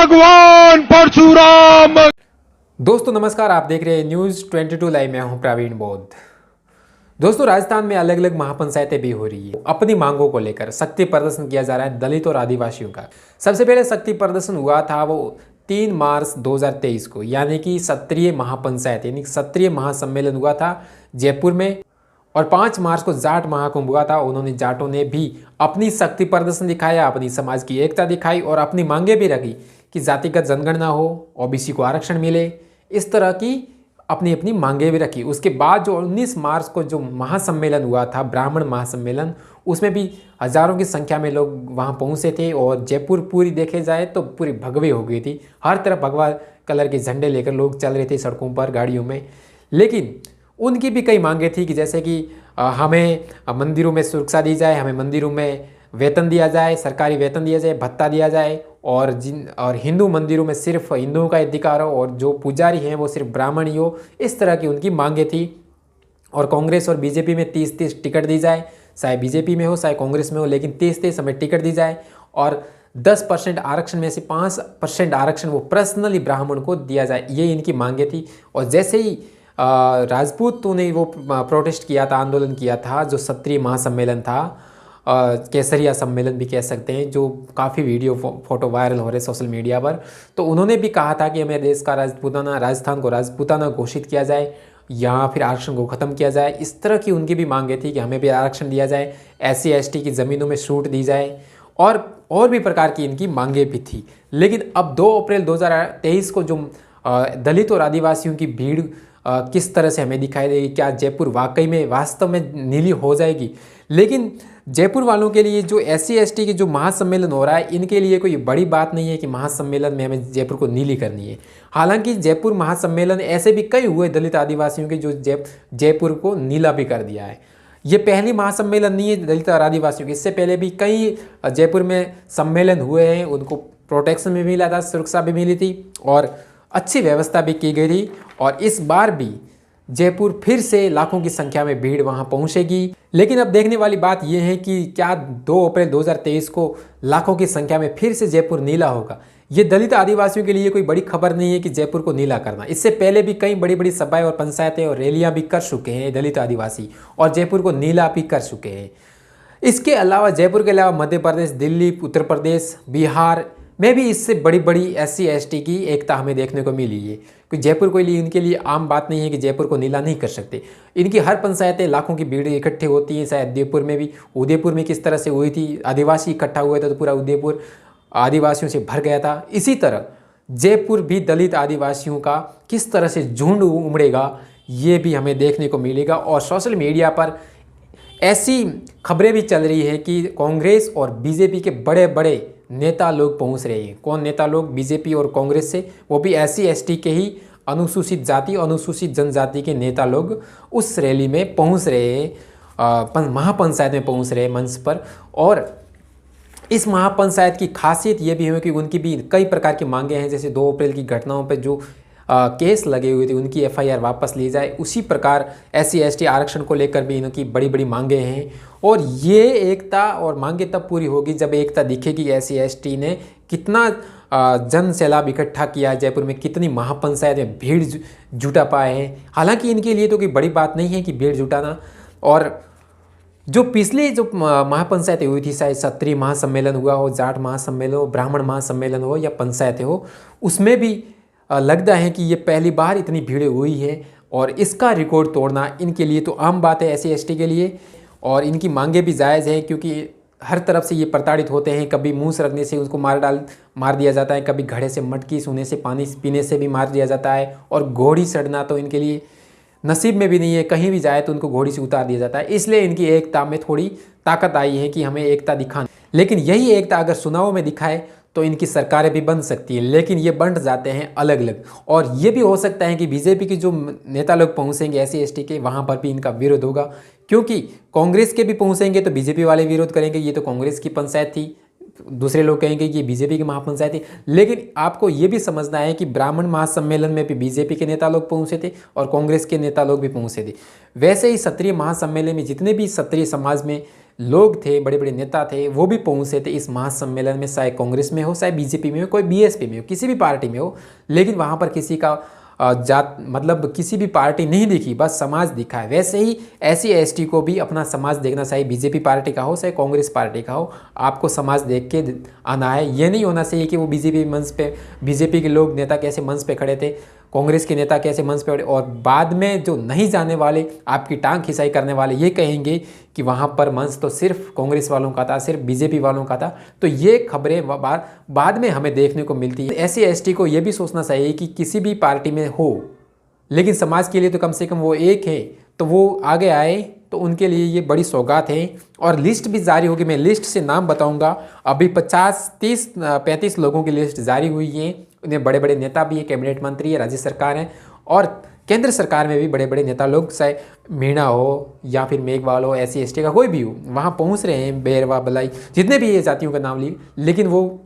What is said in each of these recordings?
भगवान परशुराम। दोस्तों नमस्कार, आप देख रहे हैं न्यूज़ 22 लाइव। मैं हूं प्रवीण बौद्ध। दोस्तों राजस्थान में अलग अलग महापंचायतें भी हो रही है। अपनी मांगों को लेकर शक्ति प्रदर्शन किया जा रहा है दलित और आदिवासियों का। सबसे पहले शक्ति प्रदर्शन हुआ था वो 3 मार्च 2023 को, यानी कि क्षत्रिय महापंचायत यानी क्षत्रिय महासम्मेलन हुआ था जयपुर में। और 5 मार्च को जाट महाकुंभ हुआ था। उन्होंने जाटों ने भी अपनी शक्ति प्रदर्शन दिखाया, अपनी समाज की एकता दिखाई और अपनी मांगे भी रखी कि जातिगत जनगणना हो, ओबीसी को आरक्षण मिले, इस तरह की अपनी अपनी मांगे भी रखी। उसके बाद जो 19 मार्च को जो महासम्मेलन हुआ था, ब्राह्मण महासम्मेलन, उसमें भी हजारों की संख्या में लोग वहाँ पहुँचे थे। और जयपुर पूरी देखे जाए तो पूरी भगवी हो गई थी। हर तरफ भगवा कलर के झंडे लेकर लोग चल रहे थे सड़कों पर, गाड़ियों में। लेकिन उनकी भी कई मांगे थी कि जैसे कि हमें मंदिरों में सुरक्षा दी जाए, हमें मंदिरों में वेतन दिया जाए, सरकारी वेतन दिया जाए, भत्ता दिया जाए, और हिंदू मंदिरों में सिर्फ हिंदुओं का अधिकार हो और जो पुजारी हैं वो सिर्फ ब्राह्मण ही हो। इस तरह की उनकी मांगे थी। और कांग्रेस और बीजेपी में 30-30 टिकट दी जाए, चाहे बीजेपी में हो चाहे कांग्रेस में हो, लेकिन 30-30 हमें टिकट दी जाए। और 10% आरक्षण में से 5% आरक्षण वो पर्सनली ब्राह्मण को दिया जाए, ये इनकी मांगे थी। और जैसे ही राजपूतों ने वो प्रोटेस्ट किया था, आंदोलन किया था, जो क्षत्रिय महासम्मेलन था, केसरिया सम्मेलन भी कह सकते हैं, जो काफ़ी वीडियो फोटो वायरल हो रहे सोशल मीडिया पर, तो उन्होंने भी कहा था कि हमें देश का राजस्थान को राजपूताना घोषित किया जाए या फिर आरक्षण को ख़त्म किया जाए। इस तरह की उनकी भी मांगे थी कि हमें भी आरक्षण दिया जाए, SC/ST की ज़मीनों में छूट दी जाए, और भी प्रकार की इनकी मांगे भी थी। लेकिन अब 2 अप्रैल 2023 को जो दलित और आदिवासियों की भीड़ किस तरह से हमें दिखाई देगी, क्या जयपुर वाकई में वास्तव में नीली हो जाएगी? लेकिन जयपुर वालों के लिए जो SC/ST के जो महासम्मेलन हो रहा है, इनके लिए कोई बड़ी बात नहीं है कि महासम्मेलन में हमें जयपुर को नीली करनी है। हालांकि जयपुर महासम्मेलन ऐसे भी कई हुए दलित आदिवासियों के जो जयपुर को नीला भी कर दिया है। ये पहली महासम्मेलन नहीं है दलित और आदिवासियों की, इससे पहले भी कई जयपुर में सम्मेलन हुए हैं। उनको प्रोटेक्शन भी मिला था, सुरक्षा भी मिली थी और अच्छी व्यवस्था भी की गई थी। और इस बार भी जयपुर फिर से लाखों की संख्या में भीड़ वहां पहुंचेगी। लेकिन अब देखने वाली बात यह है कि क्या 2 अप्रैल 2023 को लाखों की संख्या में फिर से जयपुर नीला होगा? ये दलित आदिवासियों के लिए कोई बड़ी खबर नहीं है कि जयपुर को नीला करना। इससे पहले भी कई बड़ी बड़ी सभाएं और पंचायतें और रैलियां भी कर चुके हैं दलित आदिवासी, और जयपुर को नीला भी कर चुके हैं। इसके अलावा जयपुर के अलावा मध्य प्रदेश, दिल्ली, उत्तर प्रदेश, बिहार में भी इससे बड़ी बड़ी SC/ST की एकता हमें देखने को मिली है। क्योंकि जयपुर को लिए इनके लिए आम बात नहीं है कि जयपुर को नीला नहीं कर सकते। इनकी हर पंचायतें लाखों की भीड़ इकट्ठे होती हैं। शायद उदयपुर में किस तरह से हुई थी, आदिवासी इकट्ठा हुए थे तो पूरा उदयपुर आदिवासियों से भर गया था। इसी तरह जयपुर भी दलित आदिवासियों का किस तरह से झुंड उमड़ेगा, ये भी हमें देखने को मिलेगा। और सोशल मीडिया पर ऐसी खबरें भी चल रही है कि कांग्रेस और बीजेपी के बड़े बड़े नेता लोग पहुंच रहे हैं। कौन नेता लोग? बीजेपी और कांग्रेस से, वो भी SC/ST के ही अनुसूचित जाति, अनुसूचित जनजाति के नेता लोग उस रैली में पहुंच रहे हैं, महापंचायत में पहुंच रहे हैं मंच पर। और इस महापंचायत की खासियत ये भी है कि उनकी भी कई प्रकार की मांगे हैं। जैसे 2 अप्रैल की घटनाओं पर जो केस लगे हुए थे, उनकी FIR वापस ली जाए। उसी प्रकार SC/ST आरक्षण को लेकर भी इनकी बड़ी बड़ी मांगे हैं। और ये एकता और मांगे तब पूरी होगी जब एकता दिखेगी कि SC/ST ने कितना जन सैलाब इकट्ठा किया, जयपुर में कितनी महापंचायत में भीड़ जुटा पाए हैं। हालांकि इनके लिए तो कोई बड़ी बात नहीं है कि भीड़ जुटाना। और जो पिछली जो महापंचायतें हुई थी, चाहे क्षत्रिय महासम्मेलन हुआ हो, जाट महासम्मेलन हो, ब्राह्मण महासम्मेलन हो या पंचायतें हो, उसमें भी लगता है कि ये पहली बार इतनी भीड़ हुई है। और इसका रिकॉर्ड तोड़ना इनके लिए तो आम बात है SC/ST के लिए। और इनकी मांगे भी जायज़ है क्योंकि हर तरफ से ये प्रताड़ित होते हैं। कभी मुंह से रखने से उसको मार दिया जाता है, कभी घड़े से मटकी सोने से पानी पीने से भी मार दिया जाता है। और घोड़ी चढ़ना तो इनके लिए नसीब में भी नहीं है, कहीं भी जाए तो उनको घोड़ी से उतार दिया जाता है। इसलिए इनकी एकता में थोड़ी ताकत आई है कि हमें एकता दिखाना। लेकिन यही एकता अगर चुनाव में दिखाए तो इनकी सरकारें भी बन सकती है। लेकिन ये बंट जाते हैं अलग अलग। और ये भी हो सकता है कि बीजेपी के जो नेता लोग पहुंचेंगे SC/ST के, वहां पर भी इनका विरोध होगा। क्योंकि कांग्रेस के भी पहुंचेंगे तो बीजेपी वाले विरोध करेंगे, ये तो कांग्रेस की पंचायत थी। दूसरे लोग कहेंगे कि ये बीजेपी की महापंचायत थी। लेकिन आपको ये भी समझना है कि ब्राह्मण महासम्मेलन में भी बीजेपी के नेता लोग पहुंचे थे और कांग्रेस के नेता लोग भी पहुंचे थे। वैसे ही क्षत्रिय महासम्मेलन में जितने भी क्षत्रिय समाज में लोग थे, बड़े बड़े नेता थे, वो भी पहुंचे थे इस महासम्मेलन में, चाहे कांग्रेस में हो, चाहे बीजेपी में हो, कोई बीएसपी में हो, किसी भी पार्टी में हो, लेकिन वहाँ पर किसी का जात मतलब किसी भी पार्टी नहीं दिखी, बस समाज दिखा है। वैसे ही SC ST को भी अपना समाज देखना चाहिए, बीजेपी पार्टी का हो चाहे कांग्रेस पार्टी का हो, आपको समाज देख के आना है। ये नहीं होना चाहिए कि वो बीजेपी मंच पे, बीजेपी के लोग नेता कैसे मंच पे खड़े थे, कांग्रेस के नेता कैसे मंच पे खड़े, और बाद में जो नहीं जाने वाले, आपकी टांग खिंचाई करने वाले, ये कहेंगे कि वहाँ पर मंच तो सिर्फ कांग्रेस वालों का था, सिर्फ बीजेपी वालों का था। तो ये खबरें बाद में हमें देखने को मिलती है। SC ST को ये भी सोचना चाहिए कि किसी भी पार्टी में हो, लेकिन समाज के लिए तो कम से कम वो एक है, तो वो आगे आए तो उनके लिए ये बड़ी सौगात है। और लिस्ट भी जारी होगी, मैं लिस्ट से नाम बताऊंगा। अभी 50, 30, 35 लोगों की लिस्ट जारी हुई है। उन्हें बड़े बड़े नेता भी है, कैबिनेट मंत्री है, राज्य सरकार है, और केंद्र सरकार में भी बड़े बड़े नेता लोग, चाहे मीणा हो या फिर मेघवाल हो, SC ST का कोई भी हो, वहाँ पहुँच रहे हैं। बेरवा, बलाई, जितने भी ये जातियों का नाम लिए, लेकिन वो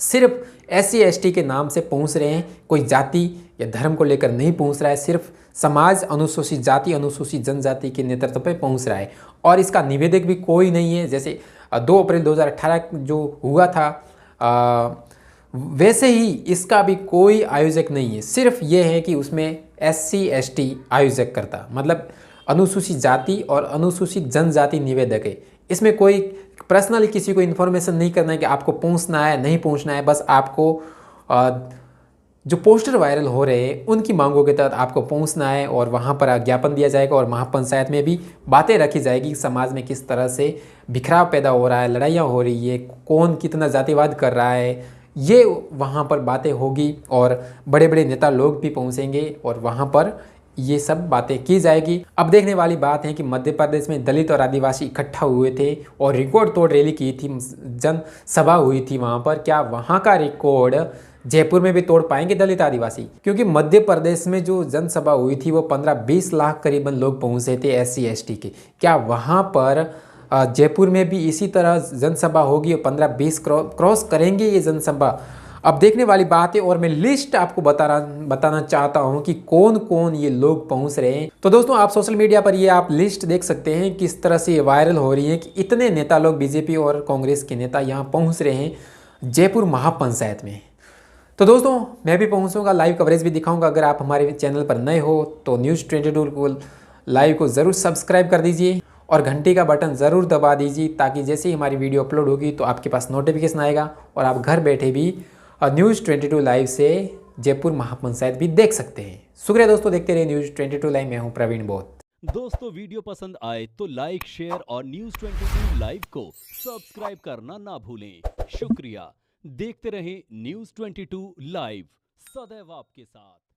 सिर्फ SC ST के नाम से पहुंच रहे हैं, कोई जाति या धर्म को लेकर नहीं पहुंच रहा है, सिर्फ समाज, अनुसूचित जाति, अनुसूचित जनजाति के नेतृत्व पे पहुंच रहा है। और इसका निवेदक भी कोई नहीं है। जैसे 2 अप्रैल 2018 जो हुआ था, वैसे ही इसका भी कोई आयोजक नहीं है। सिर्फ ये है कि उसमें SC ST आयोजक करता, मतलब अनुसूचित जाति और अनुसूचित जनजाति निवेदक है। इसमें कोई पर्सनली किसी को इन्फॉर्मेशन नहीं करना है कि आपको पहुंचना है, नहीं पहुंचना है। बस आपको जो पोस्टर वायरल हो रहे हैं उनकी मांगों के तहत आपको पहुंचना है, और वहां पर ज्ञापन दिया जाएगा, और महापंचायत में भी बातें रखी जाएगी कि समाज में किस तरह से बिखराव पैदा हो रहा है, लड़ाइयाँ हो रही है, कौन कितना जातिवाद कर रहा है, ये वहाँ पर बातें होगी। और बड़े बड़े नेता लोग भी पहुँचेंगे और वहाँ पर ये सब बातें की जाएगी। अब देखने वाली बात है कि मध्य प्रदेश में दलित और आदिवासी इकट्ठा हुए थे और रिकॉर्ड तोड़ रैली की थी, जनसभा हुई थी वहाँ पर। क्या वहाँ का रिकॉर्ड जयपुर में भी तोड़ पाएंगे दलित आदिवासी? क्योंकि मध्य प्रदेश में जो जनसभा हुई थी वो 15-20 लाख करीबन लोग पहुँचे थे SC ST के। क्या वहाँ पर जयपुर में भी इसी तरह जनसभा होगी और 15-20 क्रॉस करेंगे ये जनसभा? अब देखने वाली बात है। और मैं लिस्ट आपको बताना चाहता हूं कि कौन कौन ये लोग पहुंच रहे हैं। तो दोस्तों, आप सोशल मीडिया पर ये आप लिस्ट देख सकते हैं किस तरह से ये वायरल हो रही है कि इतने नेता लोग, बीजेपी और कांग्रेस के नेता यहाँ पहुंच रहे हैं जयपुर महापंचायत में। तो दोस्तों, मैं भी पहुंचूंगा, लाइव कवरेज भी दिखाऊंगा। अगर आप हमारे चैनल पर नए हो तो न्यूज़ 22 को लाइव को ज़रूर सब्सक्राइब कर दीजिए और घंटी का बटन ज़रूर दबा दीजिए, ताकि जैसे ही हमारी वीडियो अपलोड होगी तो आपके पास नोटिफिकेशन आएगा और आप घर बैठे भी न्यूज़ 22 लाइव से जयपुर महापंचायत भी देख सकते हैं। शुक्रिया दोस्तों, देखते रहिए न्यूज़ 22 लाइव। मैं हूं प्रवीण बोध। दोस्तों, वीडियो पसंद आए तो लाइक, शेयर और न्यूज़ 22 लाइव को सब्सक्राइब करना ना भूलें। शुक्रिया। देखते रहें न्यूज़ 22 लाइव, सदैव आपके साथ।